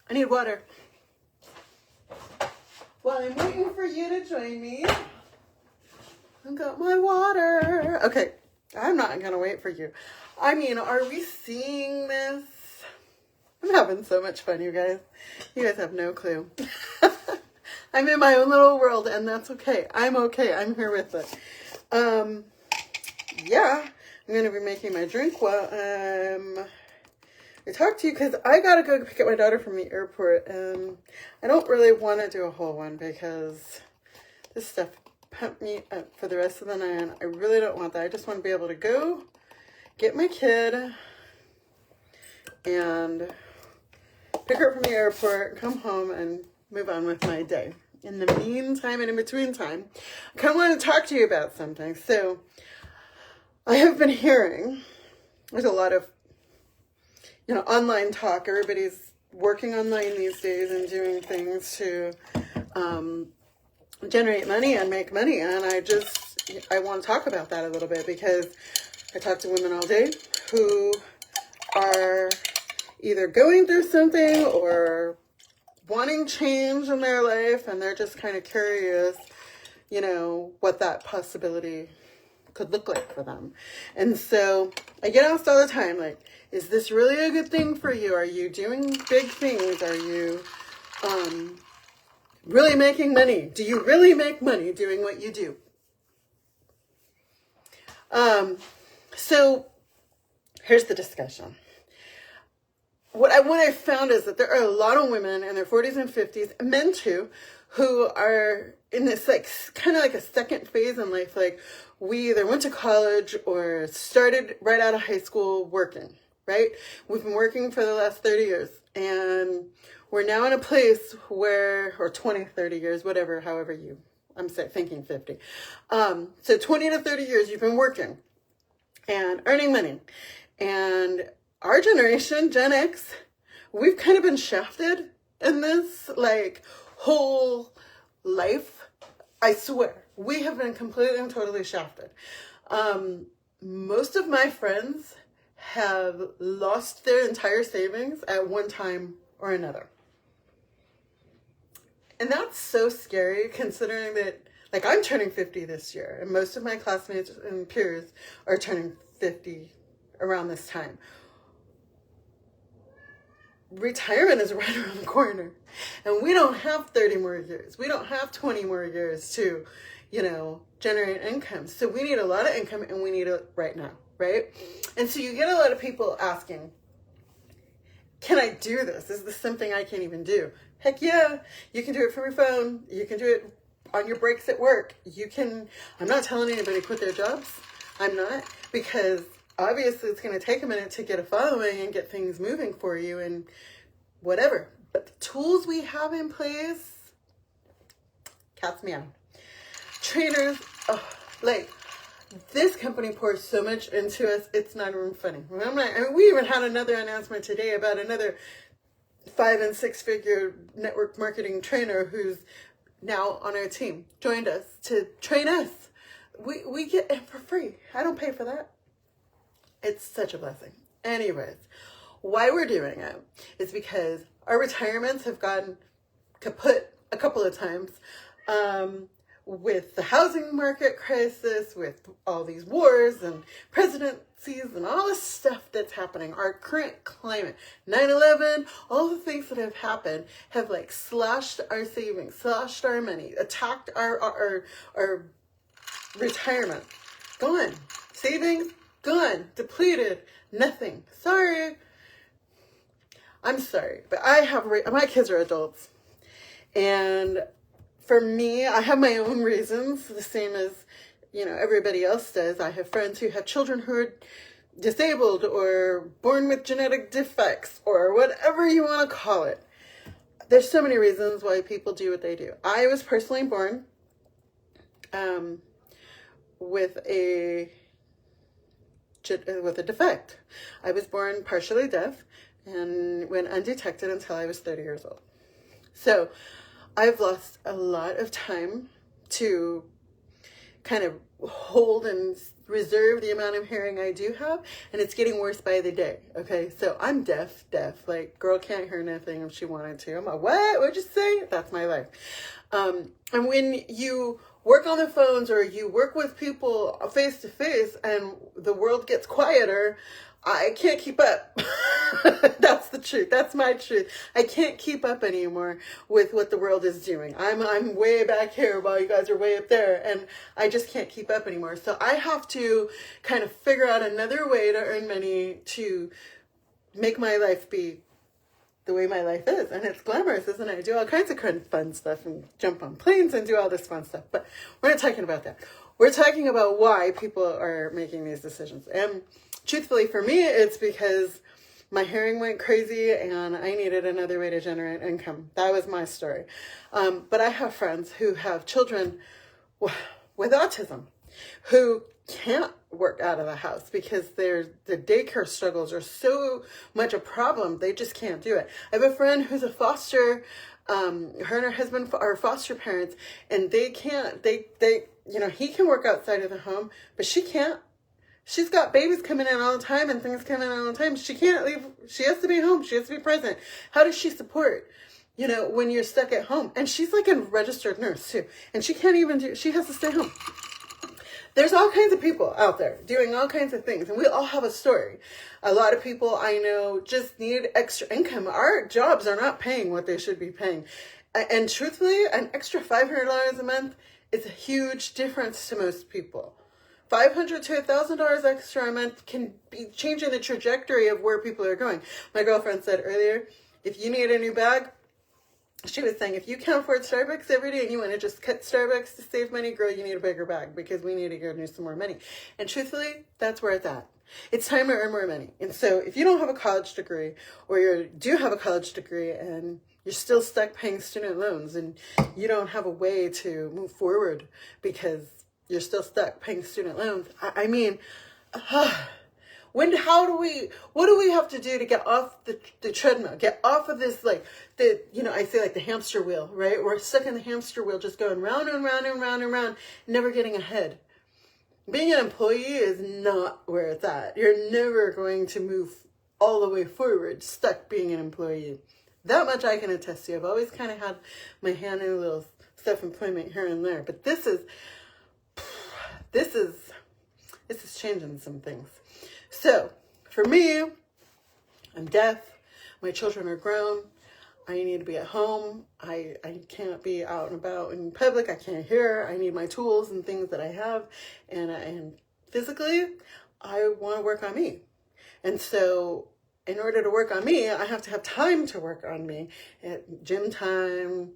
I need water. While I'm waiting for you to join me, I got my water. Okay, I'm not gonna wait for you. I mean, are we seeing this? I'm having so much fun, you guys. You guys have no clue. I'm in my own little world, and that's okay. I'm okay. I'm here with it. Yeah, I'm going to be making my drink while I talk to you, because I got to go pick up my daughter from the airport, and I don't really want to do a whole one because this stuff pumped me up for the rest of the night. I really don't want that. I just want to be able to go get my kid and pick her up from the airport, come home, and move on with my day. In the meantime and in between time, I kind of want to talk to you about something. So I have been hearing there's a lot of, online talk. Everybody's working online these days and doing things to generate money and make money. And I want to talk about that a little bit, because I talk to women all day who are either going through something or wanting change in their life, and they're just kind of curious, what that possibility could look like for them. And so I get asked all the time, like, is this really a good thing for you? Are you doing big things? Are you really making money? Do you really make money doing what you do? So here's the discussion. What I found is that there are a lot of women in their 40s and 50s, men too, who are in this kind of like a second phase in life. Like, we either went to college or started right out of high school working, right? We've been working for the last 30 years, and we're now in a place where, or 20, 30 years, whatever, however I'm thinking 50. So 20 to 30 years you've been working and earning money. And our generation, Gen X, we've kind of been shafted in this, whole life. I swear, we have been completely and totally shafted. Most of my friends have lost their entire savings at one time or another. And that's so scary, considering that, I'm turning 50 this year, and most of my classmates and peers are turning 50 around this time. Retirement is right around the corner, and we don't have 30 more years. We don't have 20 more years to, generate income. So we need a lot of income, and we need it right now, right? And so you get a lot of people asking, can I do this? Is this something I can even do? Heck yeah, you can do it from your phone. You can do it on your breaks at work. I'm not telling anybody to quit their jobs. I'm not, because obviously it's going to take a minute to get a following and get things moving for you and whatever. But the tools we have in place, cat's meow. Trainers, this company pours so much into us, it's not even funny. We even had another announcement today about another 5- and 6-figure network marketing trainer who's now on our team, joined us to train us. We get it for free. I don't pay for that. It's such a blessing. Anyways, why we're doing it is because our retirements have gone kaput a couple of times, with the housing market crisis, with all these wars and presidencies and all this stuff that's happening, our current climate, 9/11, all the things that have happened have slashed our savings, slashed our money, attacked our retirement. Gone. Savings, gone. Depleted. Nothing. Sorry. I'm sorry, but my kids are adults, and for me, I have my own reasons, the same as, everybody else does. I have friends who have children who are disabled or born with genetic defects or whatever you want to call it. There's so many reasons why people do what they do. I was personally born with a defect. I was born partially deaf and went undetected until I was 30 years old. So I've lost a lot of time to kind of hold and reserve the amount of hearing I do have, and it's getting worse by the day. Okay, so I'm deaf. Like, girl can't hear nothing if she wanted to. I'm like, what? What'd you say? That's my life. And when you work on the phones or you work with people face to face and the world gets quieter, I can't keep up. That's the truth. That's my truth. I can't keep up anymore with what the world is doing. I'm way back here while you guys are way up there, and I just can't keep up anymore. So I have to kind of figure out another way to earn money to make my life be the way my life is. And it's glamorous, isn't it? I do all kinds of fun stuff and jump on planes and do all this fun stuff. But we're not talking about that. We're talking about why people are making these decisions. And truthfully, for me, it's because my hearing went crazy and I needed another way to generate income. That was my story. But I have friends who have children with autism who can't work out of the house because the daycare struggles are so much a problem. They just can't do it. I have a friend who's a foster, her and her husband are foster parents, and they can't, he can work outside of the home, but she can't. She's got babies coming in all the time and things coming in all the time. She can't leave. She has to be home. She has to be present. How does she support, when you're stuck at home? And she's like a registered nurse too. And she can't even she has to stay home. There's all kinds of people out there doing all kinds of things, and we all have a story. A lot of people I know just need extra income. Our jobs are not paying what they should be paying. And truthfully, an extra $500 a month is a huge difference to most people. $500 to $1,000 extra a month can be changing the trajectory of where people are going. My girlfriend said earlier, if you need a new bag, she was saying, if you can't afford Starbucks every day and you want to just cut Starbucks to save money, girl, you need a bigger bag because we need to go do some more money. And truthfully, that's where it's at. It's time to earn more money. And so if you don't have a college degree, or you do have a college degree and you're still stuck paying student loans and you don't have a way to move forward because you're still stuck paying student loans, what do we have to do to get off the treadmill, get off of this, I say like the hamster wheel, right? We're stuck in the hamster wheel, just going round and round and round and round, never getting ahead. Being an employee is not where it's at. You're never going to move all the way forward, stuck being an employee. That much I can attest to. I've always kind of had my hand in a little self-employment here and there, but this is changing some things. So, for me, I'm deaf. My children are grown. I need to be at home. I can't be out and about in public. I can't hear. I need my tools and things that I have. And physically, I want to work on me. And so, in order to work on me, I have to have time to work on me. At gym time,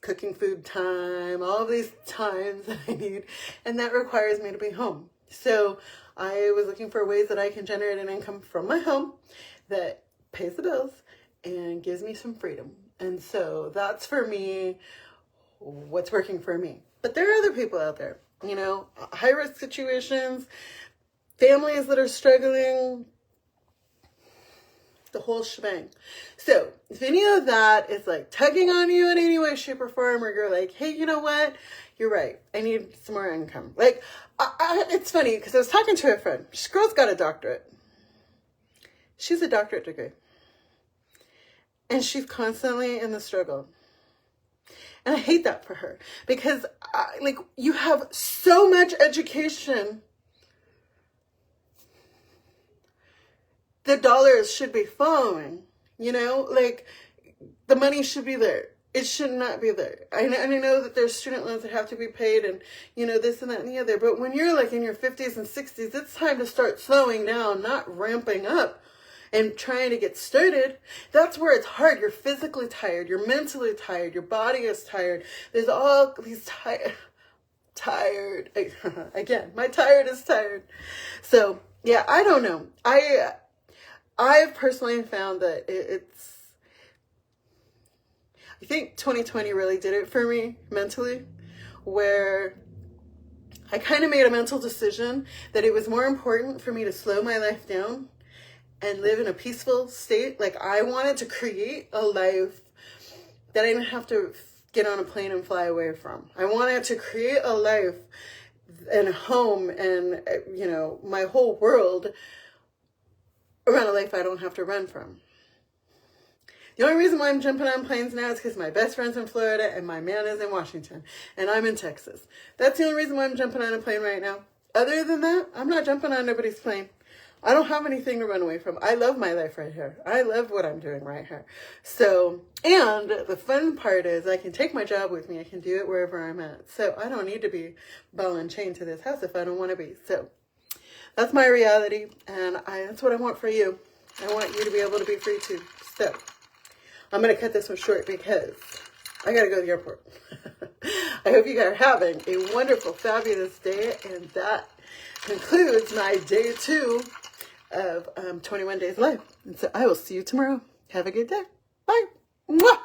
cooking food time, all of these times that I need. And that requires me to be home. So I was looking for ways that I can generate an income from my home that pays the bills and gives me some freedom. And so that's for me, what's working for me. But there are other people out there, high risk situations, families that are struggling, the whole shebang. So if any of that is like tugging on you in any way, shape, or form, or you're like, hey, you know what? You're right. I need some more income. Like, it's funny because I was talking to a friend. This girl's got a doctorate. She's a doctorate degree. And she's constantly in the struggle. And I hate that for her because, you have so much education. The dollars should be flowing, the money should be there. It should not be there. I know that there's student loans that have to be paid and, this and that and the other. But when you're in your 50s and 60s, it's time to start slowing down, not ramping up and trying to get started. That's where it's hard. You're physically tired. You're mentally tired. Your body is tired. There's all these tired. Again, my tired is tired. So, yeah, I don't know. I've personally found that I think 2020 really did it for me mentally, where I kind of made a mental decision that it was more important for me to slow my life down and live in a peaceful state. Like, I wanted to create a life that I didn't have to get on a plane and fly away from. I wanted to create a life and home and, my whole world around a life I don't have to run from. The only reason why I'm jumping on planes now is because my best friend's in Florida and my man is in Washington and I'm in Texas. That's the only reason why I'm jumping on a plane right now. Other than that, I'm not jumping on nobody's plane. I don't have anything to run away from. I love my life right here. I love what I'm doing right here. So, and the fun part is I can take my job with me. I can do it wherever I'm at. So I don't need to be ball and chain to this house if I don't want to be. So that's my reality. And that's what I want for you. I want you to be able to be free too. So I'm going to cut this one short because I got to go to the airport. I hope you guys are having a wonderful, fabulous day. And that concludes my day 2 of 21 Days Live. And so I will see you tomorrow. Have a good day. Bye. Mwah.